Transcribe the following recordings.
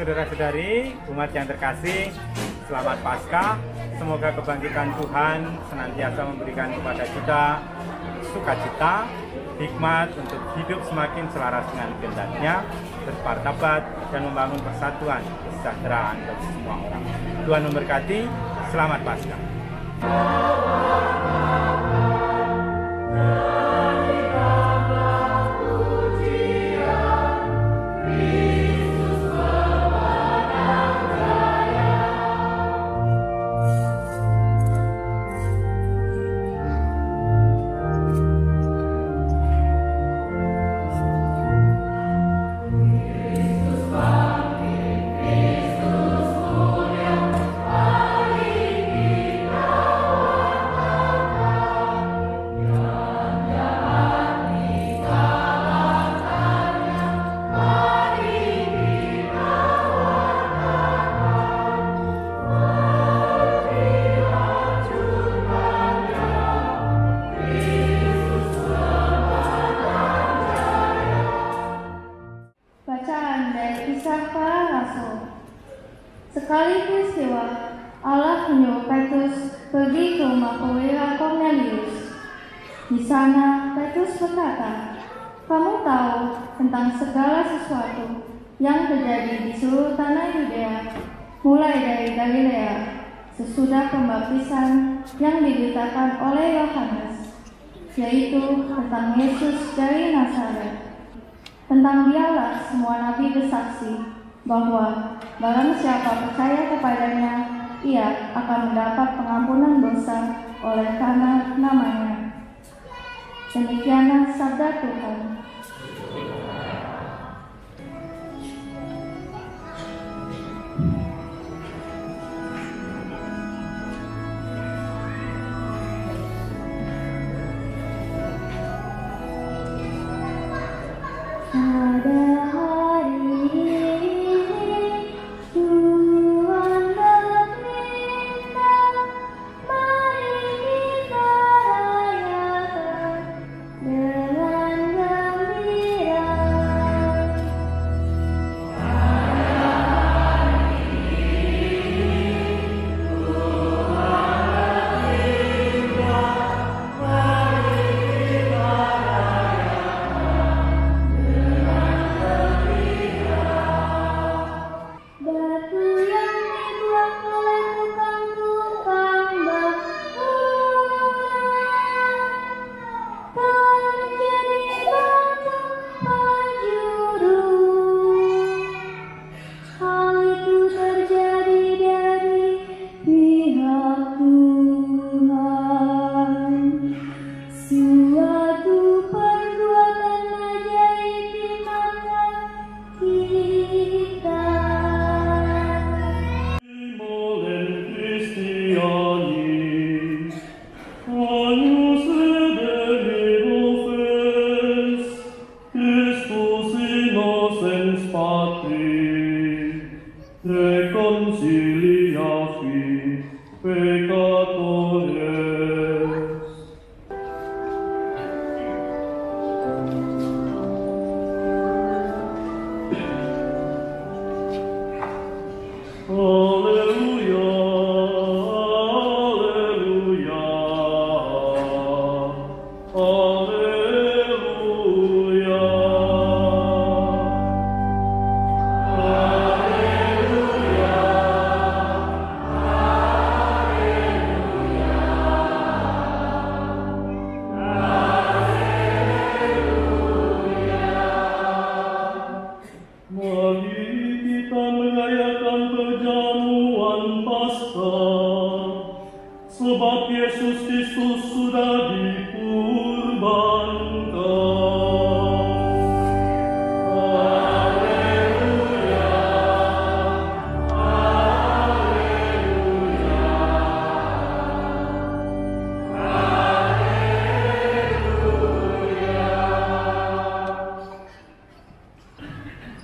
saudara-saudari, umat yang terkasih, selamat Paskah. Semoga kebangkitan Tuhan senantiasa memberikan kepada kita sukacita, hikmat untuk hidup semakin selaras dengan kehendak-Nya, bermartabat dan membangun persatuan, kesejahteraan bagi semua orang. Tuhan memberkati. Selamat Paskah. Sekali peristiwa, Allah menyuruh Petrus pergi ke rumah perwira Kornelius. Di sana, Petrus berkata, "Kamu tahu tentang segala sesuatu yang terjadi di seluruh tanah Yudea, mulai dari Galilea, sesudah pembaptisan yang diberitakan oleh Yohanes, yaitu tentang Yesus dari Nazaret. Tentang Dialah semua nabi bersaksi bahwa barang siapa percaya kepadanya, ia akan mendapat pengampunan dosa oleh karena namanya." Demikianlah sabda Tuhan.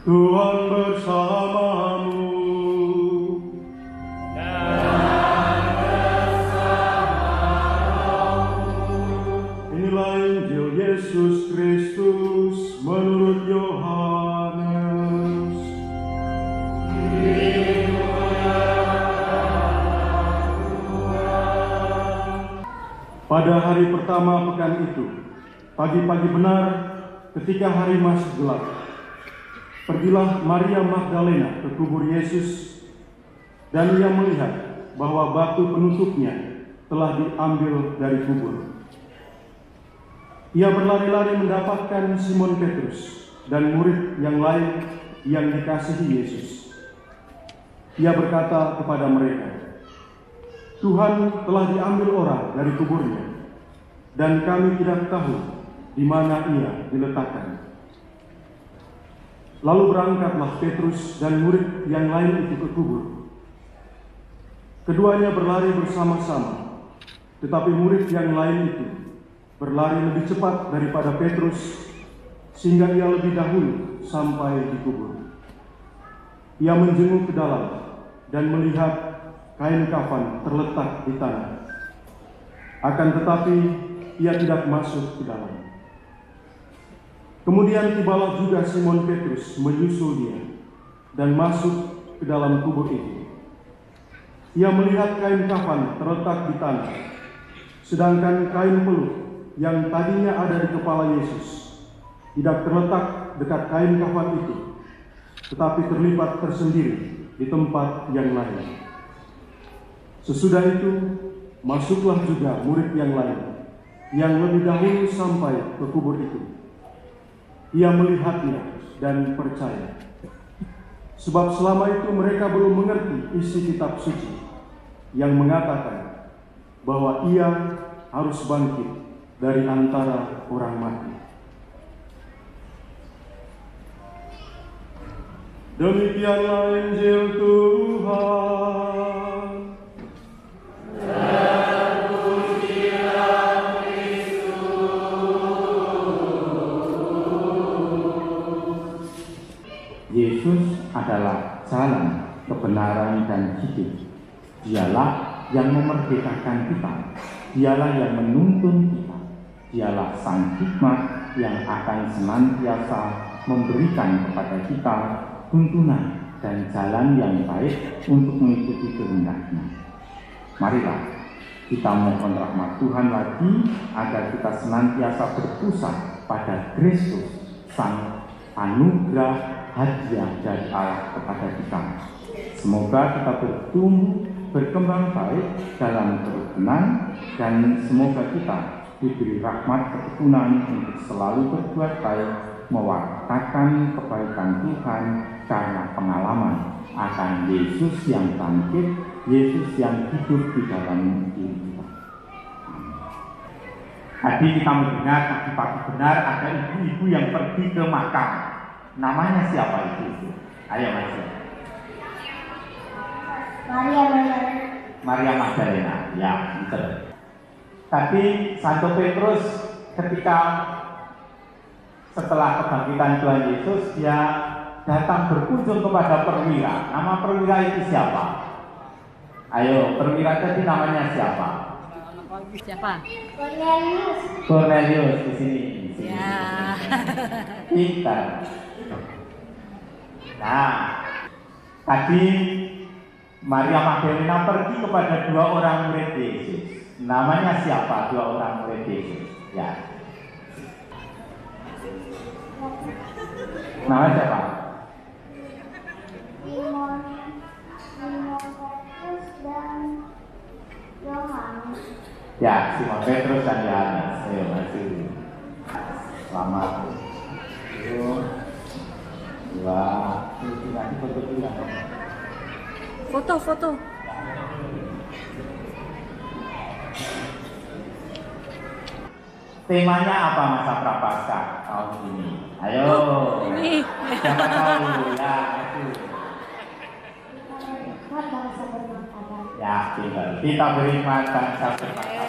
Tuhan bersamamu. Dan bersamamu. Pada hari pertama pekan itu, pagi-pagi benar ketika hari masih gelap, pergilah Maria Magdalena ke kubur Yesus, dan ia melihat bahwa batu penutupnya telah diambil dari kubur. Ia berlari-lari mendapatkan Simon Petrus dan murid yang lain yang dikasihi Yesus. Ia berkata kepada mereka, "Tuhan telah diambil orang dari kuburnya, dan kami tidak tahu di mana ia diletakkan." Lalu berangkatlah Petrus dan murid yang lain itu ke kubur. Keduanya berlari bersama-sama, tetapi murid yang lain itu berlari lebih cepat daripada Petrus, sehingga ia lebih dahulu sampai di kubur. Ia menjenguk ke dalam dan melihat kain kafan terletak di tanah. Akan tetapi ia tidak masuk ke dalam. Kemudian tibalah juga Simon Petrus menyusul dia dan masuk ke dalam kubur itu. Ia melihat kain kafan terletak di tanah, sedangkan kain peluh yang tadinya ada di kepala Yesus tidak terletak dekat kain kafan itu, tetapi terlipat tersendiri di tempat yang lain. Sesudah itu, masuklah juga murid yang lain, yang lebih dahulu sampai ke kubur itu. Ia melihatnya dan percaya. Sebab selama itu mereka belum mengerti isi kitab suci, yang mengatakan bahwa ia harus bangkit dari antara orang mati. Demikianlah Injil Tuhan. Yesus adalah jalan, kebenaran, dan hidup. Dialah yang memerdekakan kita. Dialah yang menuntun kita. Dialah sang hikmat yang akan senantiasa memberikan kepada kita tuntunan dan jalan yang baik untuk mengikuti kehendak-Nya. Marilah kita mohon rahmat Tuhan lagi agar kita senantiasa berpusat pada Kristus, sang anugerah hadiah dari Allah kepada kita. Semoga kita bertumbuh, berkembang baik dalam kerukunan, dan semoga kita diberi rahmat ketekunan untuk selalu berbuat baik, mewartakan kebaikan Tuhan karena pengalaman akan Yesus yang bangkit, Yesus yang hidup di dalam diri kita. Tadi kita mendengar pagi-pagi benar ada ibu-ibu yang pergi ke makam. Namanya siapa itu? Ayo Mas. Maria Magdalena. Ya, betul. Tapi Santo Petrus ketika setelah kebangkitan Tuhan Yesus, dia datang berkunjung kepada perwira. Nama perwira itu siapa? Ayo, perwira tadi namanya siapa? Siapa? Cornelius. Cornelius di sini. Ya. Pintar. Nah, tadi Maria Magdalena pergi kepada dua orang murid Yesus. Namanya siapa dua orang murid Yesus? Ya. Nama siapa? Simon Petrus dan Yohanes. Ya, Simon Petrus dan Yohanes. Ayo, masih. Selamat. Wah, nanti foto dulu ya. Foto. Temanya apa masa Prapaskah tahun ini? Ayo. Ini. Siapa tahu ya? Ya, kita beri makan satu makan.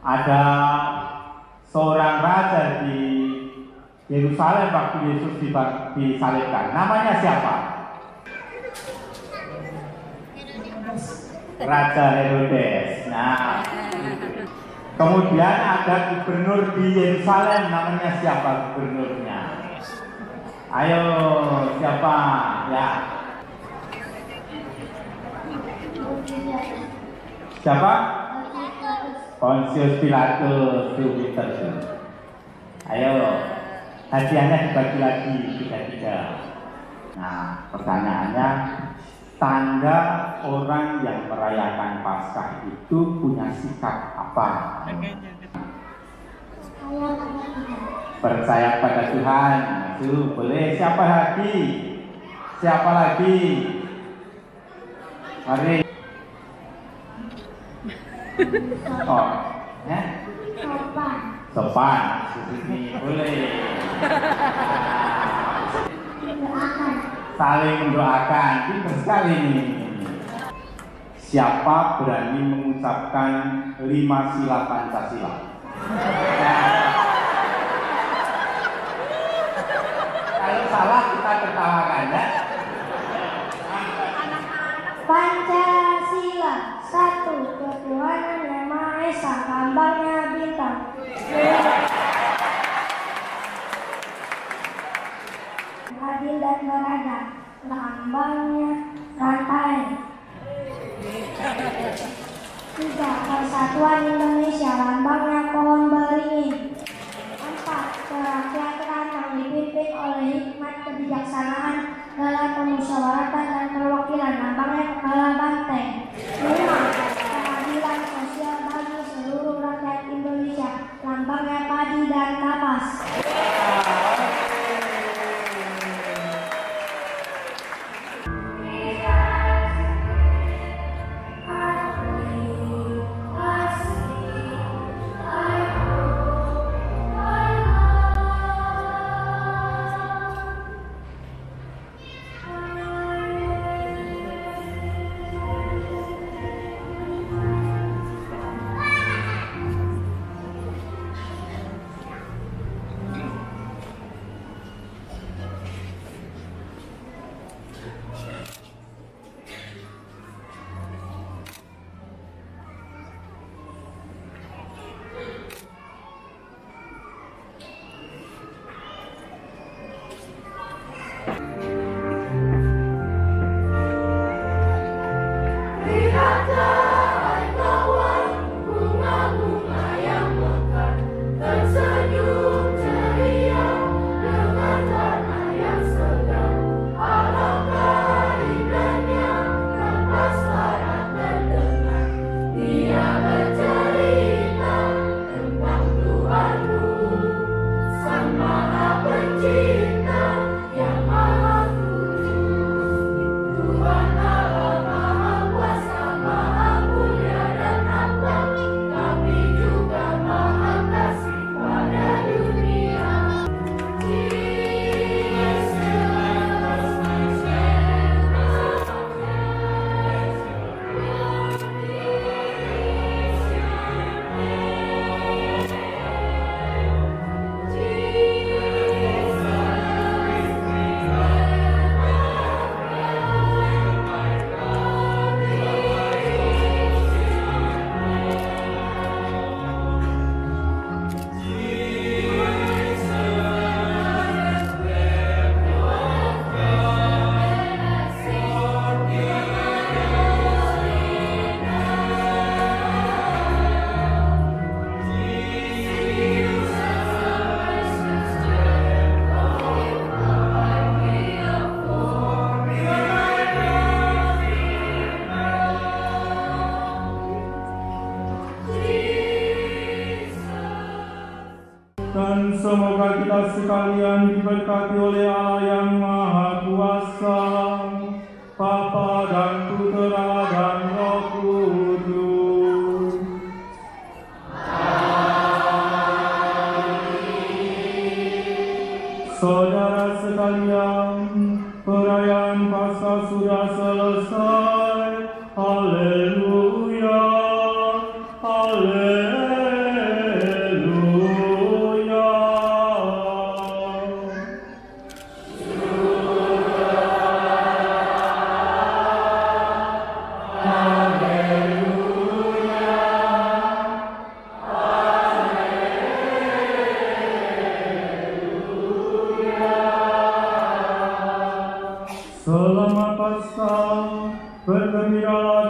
Ada seorang raja di Yerusalem waktu Yesus disalibkan. Namanya siapa? Raja Herodes. Nah, kemudian ada gubernur di Yerusalem. Namanya siapa gubernurnya? Ayo, siapa? Ya. Siapa? Pontius Pilatus, Jupiter. Ayo, hadiahnya dibagi lagi 3-3. Nah, pertanyaannya, tanda orang yang merayakan Paskah itu punya sikap apa? Percaya pada Tuhan. Itu boleh. Siapa lagi? Siapa lagi? Mari. Oh, ya? Sopan. Ini boleh. Saling mendoakan. Pintar sekali ini. Siapa berani mengucapkan 5 sila Pancasila? Kalau salah kita tertawakan ya. Pancasila, 1, ketuhanan yang Maha Esa, lambangnya bintang. Adil dan beradab, lambangnya rantai. 3, Persatuan Indonesia, lambangnya pohon beringin. 4, kerakyatan yang dipimpin oleh hikmat kebijaksanaan dalam pemusyawaratan dan perwakilan, lambangnya kepala banteng. 5, keadilan sosial bagi seluruh rakyat Indonesia, lambangnya padi dan kapas. Dan semoga kita sekalian diberkati oleh Allah yang Maha Kuasa, Bapa dan Putera dan Roh Kudus. Saudara sekalian, perayaan Paskah sudah selesai. Haleluya, haleluya. Selamat Paskah, bergembiralah